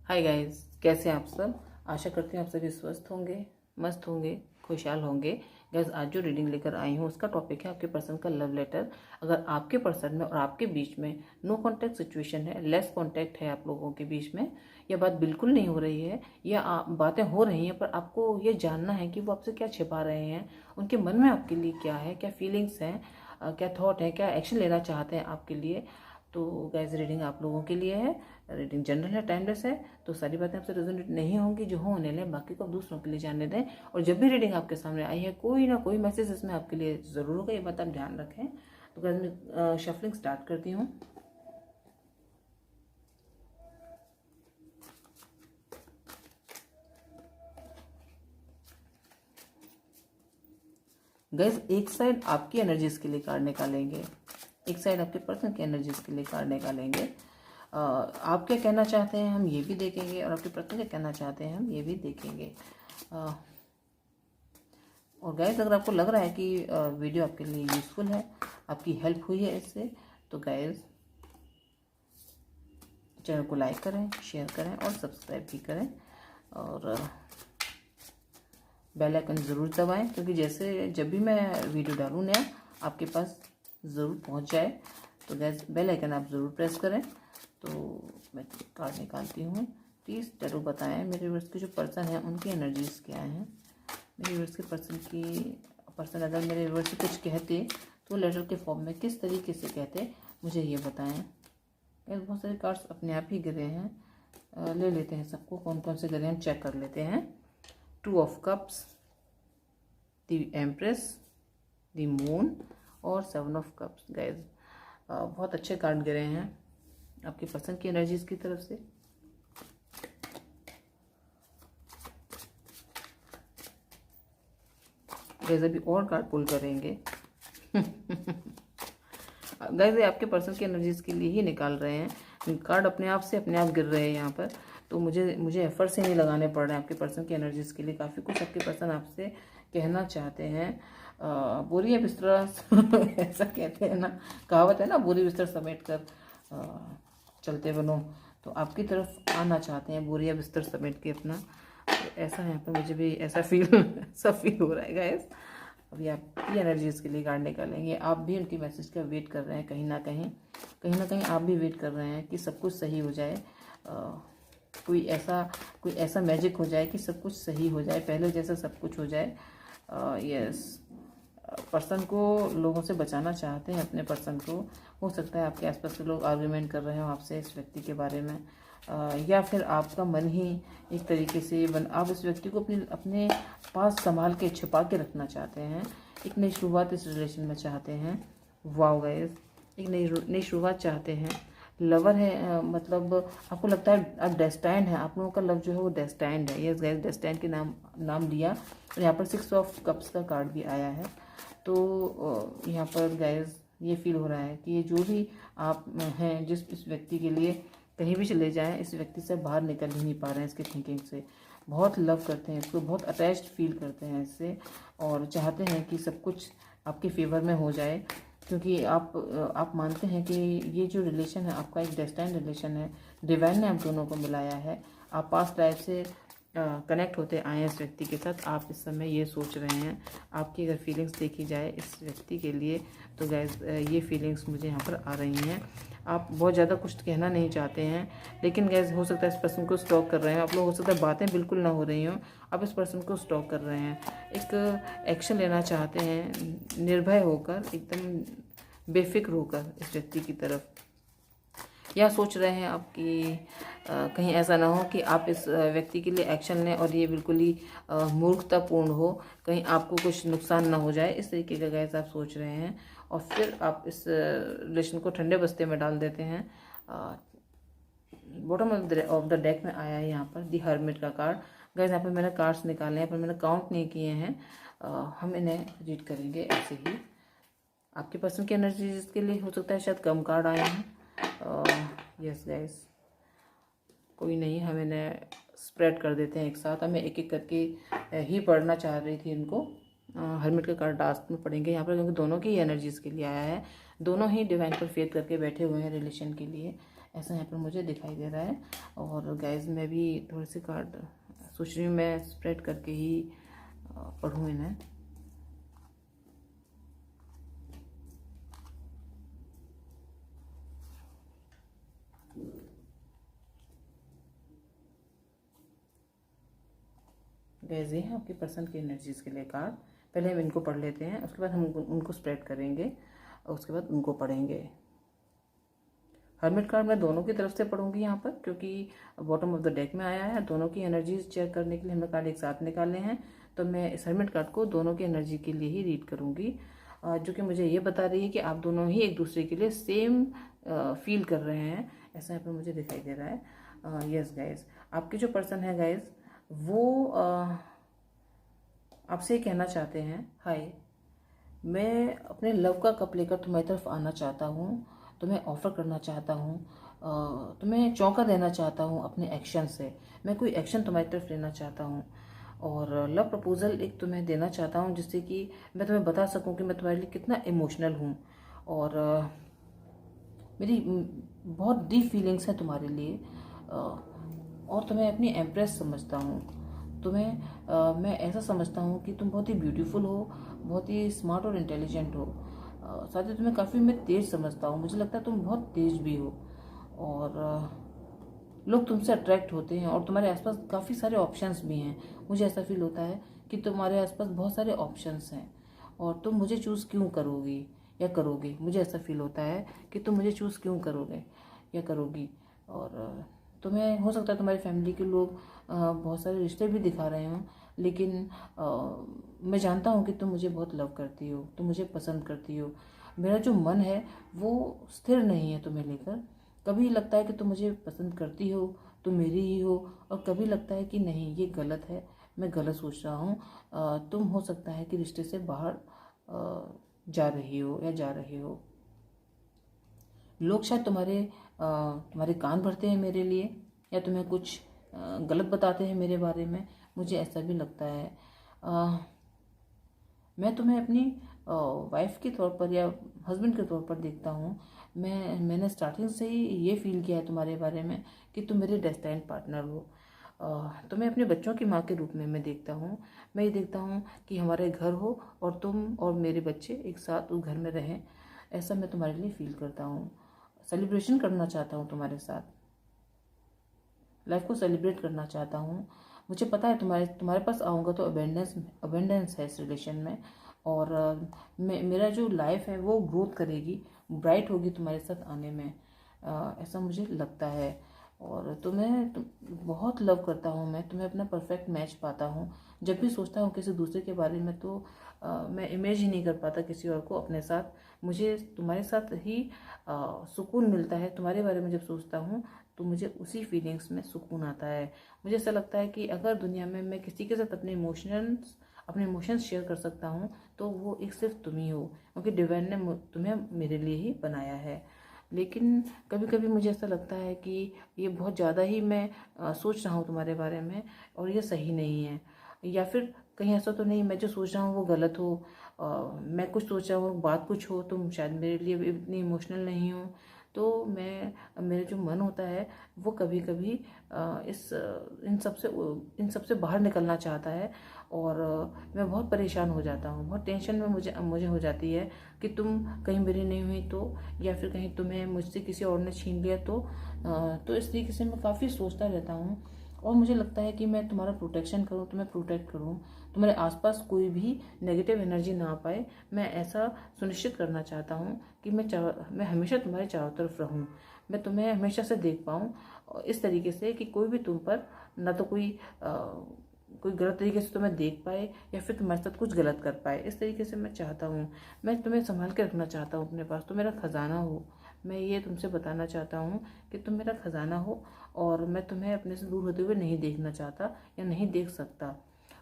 Hi guys, कैसे हैं आप सब। आशा करती हूँ आप सभी स्वस्थ होंगे, मस्त होंगे, खुशहाल होंगे। गाइस, आज जो रीडिंग लेकर आई हूँ उसका टॉपिक है आपके पर्सन का लव लेटर। अगर आपके पर्सन में और आपके बीच में नो कांटेक्ट सिचुएशन है, लेस कांटेक्ट है आप लोगों के बीच में, या बात बिल्कुल नहीं हो रही है, या बातें हो रही हैं पर आपको ये जानना है कि वो आपसे क्या छिपा रहे हैं, उनके मन में आपके लिए क्या है, क्या फीलिंग्स हैं, क्या थॉट है, क्या एक्शन लेना चाहते हैं आपके लिए। तो गैस, रीडिंग आप लोगों के लिए है। रीडिंग जनरल है, टाइमलेस है, तो सारी बातें आपसे रेजोनेट नहीं होंगी। जो होने लें बाकी को आप दूसरों के लिए जानने दें। और जब भी रीडिंग आपके सामने आई है, कोई ना कोई मैसेज इसमें आपके लिए ज़रूर होगा, ये बात आप ध्यान रखें। तो गैस, मैं शफलिंग स्टार्ट करती हूँ। गैस, एक साइड आपकी एनर्जीज के लिए कार्ड निकालेंगे, एक साइड आपके पर्सन की एनर्जीज के लिए कार्ड निकालेंगे। आप क्या कहना चाहते हैं हम ये भी देखेंगे, और आपके पर्सन क्या कहना चाहते हैं हम ये भी देखेंगे। और गैस, अगर आपको लग रहा है कि वीडियो आपके लिए यूज़फुल है, आपकी हेल्प हुई है इससे, तो गैस चैनल को लाइक करें, शेयर करें और सब्सक्राइब भी करें। और बेल आइकन ज़रूर दबाएं, क्योंकि जैसे जब भी मैं वीडियो डालूँ नया, आपके पास ज़रूर पहुंच जाए। तो गैस, बेल आइकन आप ज़रूर प्रेस करें। तो मैं कार्ड निकालती हूँ। प्लीज़ टैरो बताएं मेरे व्यूअर्स के जो पर्सन हैं उनकी एनर्जीज क्या हैं। मेरे व्यूअर्स के पर्सन अगर मेरे व्यूअर्स से कुछ कहते तो लेटर के फॉर्म में किस तरीके से कहते, मुझे ये बताएं। गैस, बहुत सारे कार्ड्स अपने आप ही गिरे हैं, ले लेते हैं सबको, कौन कौन से गिरे हैं हम चेक कर लेते हैं। 2 of cups, the empress, the moon और 7 ऑफ कप्स। गाइस, बहुत अच्छे कार्ड गिरे हैं आपके पर्सन की एनर्जीज की तरफ से। गाइस, अभी और कार्ड पुल करेंगे। गाइस, आपके पर्सन की एनर्जीज के लिए ही निकाल रहे हैं कार्ड, अपने आप से अपने आप गिर रहे हैं यहाँ पर। तो मुझे एफर्ट से नहीं लगाने पड़ रहे हैं आपके पर्सन की एनर्जीज के लिए। काफ़ी कुछ आपके पर्सन आपसे कहना चाहते हैं। बोरिया बिस्तरा ऐसा कहते हैं ना, कहावत है ना, बोरी बिस्तर समेट कर चलते बनो। तो आपकी तरफ आना चाहते हैं बोरिया बिस्तर समेट के अपना। तो ऐसा यहाँ पर मुझे भी ऐसा फील हो रहा है गाइस। अभी आपकी एनर्जीज के लिए कार्ड निकालेंगे। आप भी उनकी मैसेज का वेट कर रहे हैं, कहीं ना कहीं आप भी वेट कर रहे हैं कि सब कुछ सही हो जाए। कोई ऐसा मैजिक हो जाए कि सब कुछ सही हो जाए, पहले जैसा सब कुछ हो जाए। यस, पर्सन को लोगों से बचाना चाहते हैं, अपने पर्सन को। हो सकता है आपके आसपास के लोग आर्ग्यूमेंट कर रहे हो आपसे इस व्यक्ति के बारे में, या फिर आपका मन ही एक तरीके से आप इस व्यक्ति को अपने पास संभाल के छिपा के रखना चाहते हैं। एक नई शुरुआत इस रिलेशन में चाहते हैं। वाओ गाइस, एक नई शुरुआत चाहते हैं। लवर है, मतलब आपको लगता है आप डेस्टाइंड है, आप लोगों का लव जो है वो डेस्टाइंड है। यस गाइस, डेस्टाइंड के नाम लिया। और यहाँ पर 6 ऑफ कप्स का कार्ड भी आया है। तो यहाँ पर गाइस ये फील हो रहा है कि ये जो भी आप हैं, जिस इस व्यक्ति के लिए कहीं भी चले जाएं, इस व्यक्ति से बाहर निकल ही नहीं पा रहे हैं इसकी थिंकिंग से। बहुत लव करते हैं इसको, बहुत अटैच्ड फील करते हैं इससे, और चाहते हैं कि सब कुछ आपके फेवर में हो जाए। क्योंकि आप मानते हैं कि ये जो रिलेशन है आपका एक डेस्टाइन्ड रिलेशन है, डिवाइन ने आप दोनों को मिलाया है। आप पास्ट लाइफ से कनेक्ट होते आए हैं इस व्यक्ति के साथ। आप इस समय ये सोच रहे हैं, आपकी अगर फीलिंग्स देखी जाए इस व्यक्ति के लिए, तो गैस ये फीलिंग्स मुझे यहाँ पर आ रही हैं। आप बहुत ज़्यादा कुछ कहना नहीं चाहते हैं, लेकिन गैस हो सकता है इस पर्सन को स्टॉक कर रहे हैं आप लोग। हो सकता है बातें बिल्कुल ना हो रही हों, आप इस पर्सन को स्टॉक कर रहे हैं। एक एक्शन लेना चाहते हैं, निर्भय होकर, एकदम बेफिक्र होकर इस व्यक्ति की तरफ। या सोच रहे हैं आप कि कहीं ऐसा ना हो कि आप इस व्यक्ति के लिए एक्शन लें और ये बिल्कुल ही मूर्खतापूर्ण हो, कहीं आपको कुछ नुकसान ना हो जाए, इस तरीके का गैस आप सोच रहे हैं। और फिर आप इस रिलेशन को ठंडे बस्ते में डाल देते हैं। बॉटम ऑफ द डेक में आया है यहाँ पर दी हर्मिट का कार्ड। गैस, यहाँ पर मैंने कार्ड्स निकाले हैं पर मैंने काउंट नहीं किए हैं। हम इन्हें रीड करेंगे ऐसे ही। आपके पर्सन की एनर्जी के लिए हो सकता है शायद कम कार्ड आए हैं। यस गाइस, कोई नहीं, हम इन्हें स्प्रेड कर देते हैं एक साथ। हमें एक एक करके ही पढ़ना चाह रही थी इनको। हर्मिट का कार्ड लास्ट में पढ़ेंगे यहाँ पर, क्योंकि दोनों की एनर्जीज के लिए आया है। दोनों ही डिवाइन पर फेथ करके बैठे हुए हैं रिलेशन के लिए। ऐसा यहाँ पर मुझे दिखाई दे रहा है। और गाइस मैं भी थोड़े से कार्ड सोच रही हूँ मैं स्प्रेड करके ही पढ़ूँ इन्हें। गाइस ये है आपके पर्सन की एनर्जीज के लिए कार्ड। पहले हम इनको पढ़ लेते हैं, उसके बाद हम उनको स्प्रेड करेंगे और उसके बाद उनको पढ़ेंगे। हर्मिट कार्ड मैं दोनों की तरफ से पढ़ूंगी यहाँ पर, क्योंकि बॉटम ऑफ द डेक में आया है। दोनों की एनर्जीज चेक करने के लिए हमने कार्ड एक साथ निकाले हैं, तो मैं इस हर्मिट कार्ड को दोनों की एनर्जी के लिए ही रीड करूंगी, जो कि मुझे ये बता रही है कि आप दोनों ही एक दूसरे के लिए सेम फील कर रहे हैं, ऐसा यहाँ पर मुझे दिखाई दे रहा है। यस गाइज, आपके जो पर्सन है गाइज वो आपसे कहना चाहते हैं, हाय मैं अपने लव का कप लेकर तुम्हारी तरफ आना चाहता हूँ, तुम्हें ऑफ़र करना चाहता हूँ, तुम्हें चौंका देना चाहता हूँ अपने एक्शन से। मैं कोई एक्शन तुम्हारी तरफ लेना चाहता हूँ और लव प्रपोजल एक तुम्हें देना चाहता हूँ, जिससे कि मैं तुम्हें बता सकूँ कि मैं तुम्हारे लिए कितना इमोशनल हूँ और मेरी बहुत डीप फीलिंग्स हैं तुम्हारे लिए और तुम्हें अपनी एम्प्रेस समझता हूँ। तुम्हें मैं ऐसा समझता हूँ कि तुम बहुत ही ब्यूटीफुल हो, बहुत ही स्मार्ट और इंटेलिजेंट हो। साथ ही तुम्हें काफ़ी मैं तेज़ समझता हूँ, मुझे लगता है तुम बहुत तेज़ भी हो और लोग तुमसे अट्रैक्ट होते हैं और तुम्हारे आसपास काफ़ी सारे ऑप्शंस भी हैं। मुझे ऐसा फील होता है कि तुम्हारे आसपास बहुत सारे ऑप्शंस हैं और तुम मुझे चूज़ क्यों करोगी या करोगे। मुझे ऐसा फील होता है कि तुम मुझे चूज़ क्यों करोगे या करोगी। और तुम्हें हो सकता है तुम्हारी फैमिली के लोग बहुत सारे रिश्ते भी दिखा रहे हों, लेकिन मैं जानता हूँ कि तुम मुझे बहुत लव करती हो, तुम मुझे पसंद करती हो। मेरा जो मन है वो स्थिर नहीं है तुम्हें लेकर। कभी लगता है कि तुम मुझे पसंद करती हो, तुम मेरी ही हो, और कभी लगता है कि नहीं ये गलत है, मैं गलत सोच रहा हूँ। तुम हो सकता है कि रिश्ते से बाहर जा रही हो या जा रहे हो। लोग शायद तुम्हारे कान भरते हैं मेरे लिए या तुम्हें कुछ गलत बताते हैं मेरे बारे में, मुझे ऐसा भी लगता है। मैं तुम्हें अपनी वाइफ के तौर पर या हस्बैंड के तौर पर देखता हूँ। मैंने स्टार्टिंग से ही ये फील किया है तुम्हारे बारे में कि तुम मेरे डेस्टाइन्ड पार्टनर हो। तुम्हें अपने बच्चों की माँ के रूप में मैं देखता हूँ। मैं ये देखता हूँ कि हमारे घर हो और तुम और मेरे बच्चे एक साथ उस घर में रहें, ऐसा मैं तुम्हारे लिए फील करता हूँ। सेलिब्रेशन करना चाहता हूँ तुम्हारे साथ, लाइफ को सेलिब्रेट करना चाहता हूँ। मुझे पता है तुम्हारे पास आऊँगा तो अबेंडेंस है इस रिलेशन में, और मेरा जो लाइफ है वो ग्रोथ करेगी, ब्राइट होगी तुम्हारे साथ आने में, ऐसा मुझे लगता है। और बहुत लव करता हूँ मैं, तुम्हें अपना परफेक्ट मैच पाता हूँ। जब भी सोचता हूँ किसी दूसरे के बारे में तो मैं इमेज ही नहीं कर पाता किसी और को अपने साथ। मुझे तुम्हारे साथ ही सुकून मिलता है। तुम्हारे बारे में जब सोचता हूँ तो मुझे उसी फीलिंग्स में सुकून आता है। मुझे ऐसा लगता है कि अगर दुनिया में मैं किसी के साथ अपने इमोशंस शेयर कर सकता हूँ तो वो एक सिर्फ तुम ही हो, क्योंकि डिवाइन ने तुम्हें मेरे लिए ही बनाया है। लेकिन कभी कभी मुझे ऐसा लगता है कि ये बहुत ज़्यादा ही मैं सोच रहा हूँ तुम्हारे बारे में और ये सही नहीं है, या फिर कहीं ऐसा तो नहीं मैं जो सोच रहा हूँ वो गलत हो। मैं कुछ सोच रहा हूँ बात कुछ हो, तुम शायद मेरे लिए इतनी इमोशनल नहीं हो। तो मेरा जो मन होता है वो कभी कभी इन सब से बाहर निकलना चाहता है और मैं बहुत परेशान हो जाता हूँ। बहुत टेंशन में मुझे हो जाती है कि तुम कहीं मेरी नहीं हुई तो, या फिर कहीं तुम्हें मुझसे किसी और ने छीन लिया तो इस तरीके से मैं काफ़ी सोचता रहता हूँ। और मुझे लगता है कि मैं तुम्हारा प्रोटेक्शन करूँ, तुम्हें प्रोटेक्ट करूँ, तुम्हारे आसपास कोई भी नेगेटिव एनर्जी ना आ पाए। मैं ऐसा सुनिश्चित करना चाहता हूँ कि मैं हमेशा तुम्हारे चारों तरफ रहूँ, मैं तुम्हें हमेशा से देख पाऊँ इस तरीके से कि कोई भी तुम पर ना तो कोई गलत तरीके से तुम्हें देख पाए या फिर तुम्हारे साथ कुछ गलत कर पाए। इस तरीके से मैं चाहता हूँ, मैं तुम्हें संभाल के रखना चाहता हूँ अपने पास, तो मेरा खजाना हो। मैं ये तुमसे बताना चाहता हूँ कि तुम मेरा खजाना हो और मैं तुम्हें अपने से दूर होते हुए नहीं देखना चाहता या नहीं देख सकता।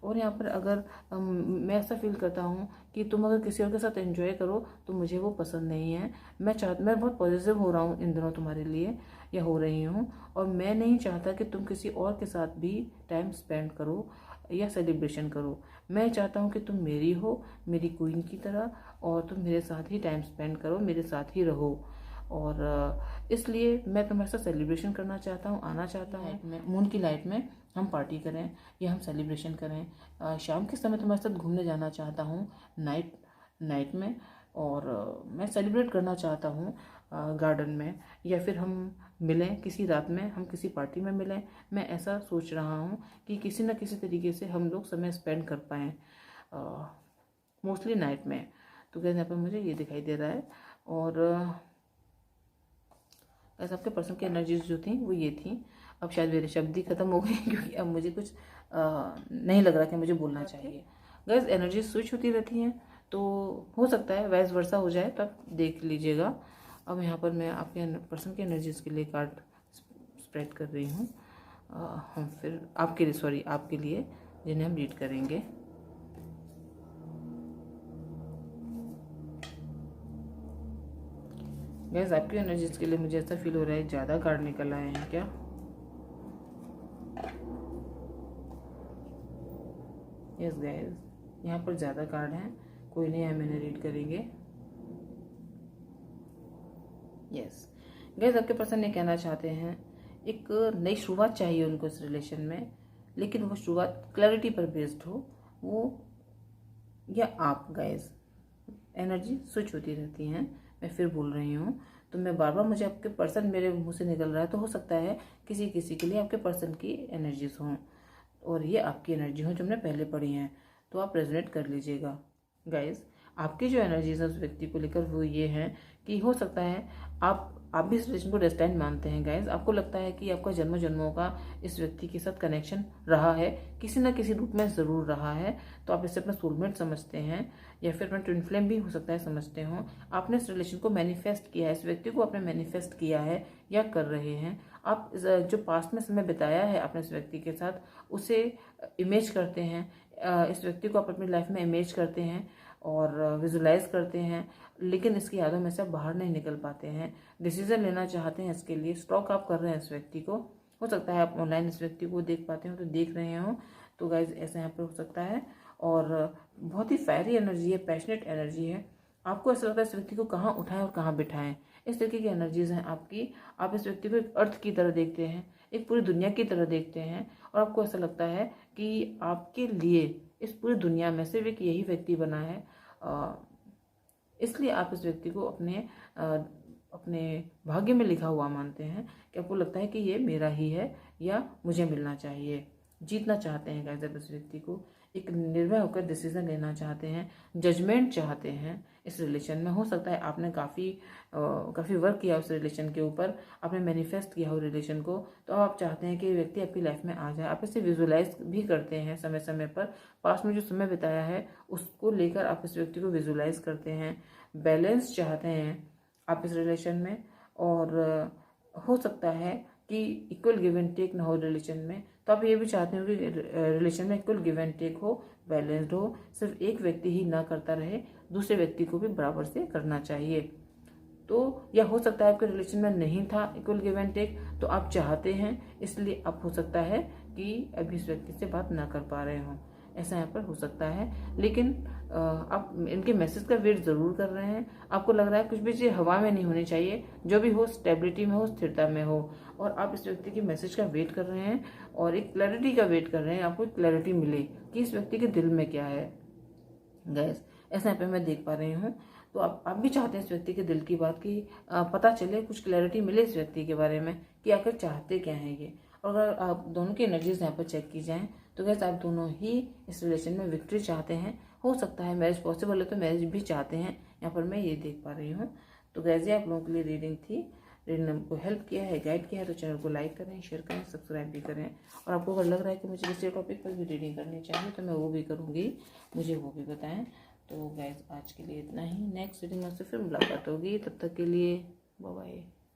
और यहाँ पर अगर मैं ऐसा फील करता हूँ कि तुम अगर किसी और के साथ एंजॉय करो तो मुझे वो पसंद नहीं है। मैं बहुत पॉजिटिव हो रहा हूँ इन दिनों तुम्हारे लिए, या हो रही हूँ, और मैं नहीं चाहता कि तुम किसी और के साथ भी टाइम स्पेंड करो या सेलिब्रेशन करो। मैं चाहता हूँ कि तुम मेरी हो, मेरी क्वीन की तरह, और तुम मेरे साथ ही टाइम स्पेंड करो, मेरे साथ ही रहो। और इसलिए मैं तुम्हारे साथ सेलिब्रेशन करना चाहता हूँ, आना चाहता हूँ। मून की लाइट में हम पार्टी करें या हम सेलिब्रेशन करें। शाम के समय तुम्हारे साथ घूमने जाना चाहता हूँ नाइट में, और मैं सेलिब्रेट करना चाहता हूँ गार्डन में, या फिर हम मिलें किसी रात में, हम किसी पार्टी में मिलें। मैं ऐसा सोच रहा हूँ कि किसी न किसी तरीके से हम लोग समय स्पेंड कर पाएँ, मोस्टली नाइट में। तो गैस यहाँ पर मुझे ये दिखाई दे रहा है। और गैस आपके पर्सन की एनर्जीज जो थी वो ये थी। अब शायद मेरे शब्द ही खत्म हो गए क्योंकि अब मुझे कुछ नहीं लग रहा कि मुझे बोलना चाहिए। गैस एनर्जीज स्विच होती रहती हैं, तो हो सकता है वैस वर्षा हो जाए, तो आप देख लीजिएगा। अब यहाँ पर मैं आपके पर्सन की एनर्जीज के लिए कार्ड स्प्रेड कर रही हूँ। हम फिर आपके लिए जिन्हें हम रीड करेंगे। गैस आपकी एनर्जीज के लिए मुझे ऐसा फील हो रहा है ज़्यादा कार्ड निकल आए हैं क्या। यस गैस, यहाँ पर ज़्यादा कार्ड हैं, कोई नहीं है, मैंने रीड करेंगे। यस गैस, आपके पर्सन ये कहना चाहते हैं एक नई शुरुआत चाहिए उनको इस रिलेशन में, लेकिन वो शुरुआत क्लैरिटी पर बेस्ड हो। वो या आप गैस, एनर्जी स्विच होती रहती हैं, मैं फिर बोल रही हूँ। तो मैं बार बार, मुझे आपके पर्सन मेरे मुंह से निकल रहा है, तो हो सकता है किसी किसी के लिए आपके पर्सन की एनर्जीज हों और ये आपकी एनर्जी हो जो हमने पहले पढ़ी हैं, तो आप रेजोनेट कर लीजिएगा। गाइस, आपकी जो एनर्जीज है उस व्यक्ति को लेकर वो ये है कि हो सकता है आप भी इस रिलेशन को डेस्टाइन मानते हैं। गाइस, आपको लगता है कि आपका जन्मों जन्मों का इस व्यक्ति के साथ कनेक्शन रहा है, किसी न किसी रूप में ज़रूर रहा है। तो आप इसे अपना सोलमेट समझते हैं, या फिर अपना ट्विन फ्लेम भी हो सकता है समझते हो। आपने इस रिलेशन को मैनिफेस्ट किया है, इस व्यक्ति को आपने मैनिफेस्ट किया है या कर रहे हैं। आप जो पास्ट में समय बिताया है आपने इस व्यक्ति के साथ, उसे इमेज करते हैं, इस व्यक्ति को आप अपनी लाइफ में इमेज करते हैं और विजुलाइज करते हैं, लेकिन इसकी यादों में से आप बाहर नहीं निकल पाते हैं। डिसीजन लेना चाहते हैं इसके लिए, स्टॉक आप कर रहे हैं इस व्यक्ति को। हो सकता है आप ऑनलाइन इस व्यक्ति को देख पाते हो, तो देख रहे हो, तो गाइज ऐसा यहाँ पर हो सकता है। और बहुत ही फायरी एनर्जी है, पैशनेट एनर्जी है। आपको ऐसा लगता है इस व्यक्ति को कहाँ उठाएं और कहाँ बिठाएं, इस तरीके की एनर्जीज हैं आपकी। आप इस व्यक्ति को एक अर्थ की तरह देखते हैं, एक पूरी दुनिया की तरह देखते हैं, और आपको ऐसा लगता है कि आपके लिए इस पूरी दुनिया में सिर्फ एक यही व्यक्ति बना है। इसलिए आप इस व्यक्ति को अपने भाग्य में लिखा हुआ मानते हैं, कि आपको लगता है कि ये मेरा ही है या मुझे मिलना चाहिए। जीतना चाहते हैं गाइस, इस व्यक्ति को एक निर्भय होकर डिसीजन लेना चाहते हैं, जजमेंट चाहते हैं इस रिलेशन में। हो सकता है आपने काफ़ी वर्क किया उस रिलेशन के ऊपर, आपने मैनिफेस्ट किया हो रिलेशन को, तो अब आप चाहते हैं कि व्यक्ति आपकी लाइफ में आ जाए। आप इसे विजुलाइज भी करते हैं समय समय पर, पास्ट में जो समय बिताया है उसको लेकर आप इस व्यक्ति को विजुलाइज करते हैं। बैलेंस चाहते हैं आप इस रिलेशन में, और हो सकता है कि इक्वल गिव एंड टेक ना हो रिलेशन में, तो आप ये भी चाहते हो कि रिलेशन में इक्वल गिव एंड टेक हो, बैलेंस्ड हो, सिर्फ एक व्यक्ति ही ना करता रहे, दूसरे व्यक्ति को भी बराबर से करना चाहिए। तो या हो सकता है आपके रिलेशन में नहीं था इक्वल गिव एंड टेक, तो आप चाहते हैं, इसलिए आप हो सकता है कि अभी इस व्यक्ति से बात ना कर पा रहे हों, ऐसा यहाँ पर हो सकता है। लेकिन आप इनके मैसेज का वेट ज़रूर कर रहे हैं। आपको लग रहा है कुछ भी चीज़ हवा में नहीं होनी चाहिए, जो भी हो स्टेबिलिटी में हो, स्थिरता में हो, और आप इस व्यक्ति के मैसेज का वेट कर रहे हैं और एक क्लैरिटी का वेट कर रहे हैं। आपको क्लैरिटी मिले कि इस व्यक्ति के दिल में क्या है। गैस, ऐसा यहाँ पे मैं देख पा रही हूँ। तो आप भी चाहते हैं इस व्यक्ति के दिल की बात की पता चले, कुछ क्लैरिटी मिले इस व्यक्ति के बारे में कि आखिर चाहते क्या हैं ये। और अगर आप दोनों की एनर्जीज यहाँ पर चेक की जाएँ, तो गैस आप दोनों ही इस रिलेशन में विक्ट्री चाहते हैं। हो सकता है मैरिज पॉसिबल है तो मैरिज भी चाहते हैं, यहाँ पर मैं ये देख पा रही हूँ। तो गैस ये आप लोगों के लिए रीडिंग थी। रीडिंग ने आपको हेल्प किया है, गाइड किया है, तो चैनल को लाइक करें, शेयर करें, सब्सक्राइब भी करें। और आपको अगर लग रहा है कि मुझे किसी टॉपिक पर भी रीडिंग करनी चाहिए, तो मैं वो भी करूँगी, मुझे वो भी बताएं। तो गाइस आज के लिए इतना ही, नेक्स्ट रीडिंग में से फिर मुलाकात होगी, तब तक के लिए बाय बाय।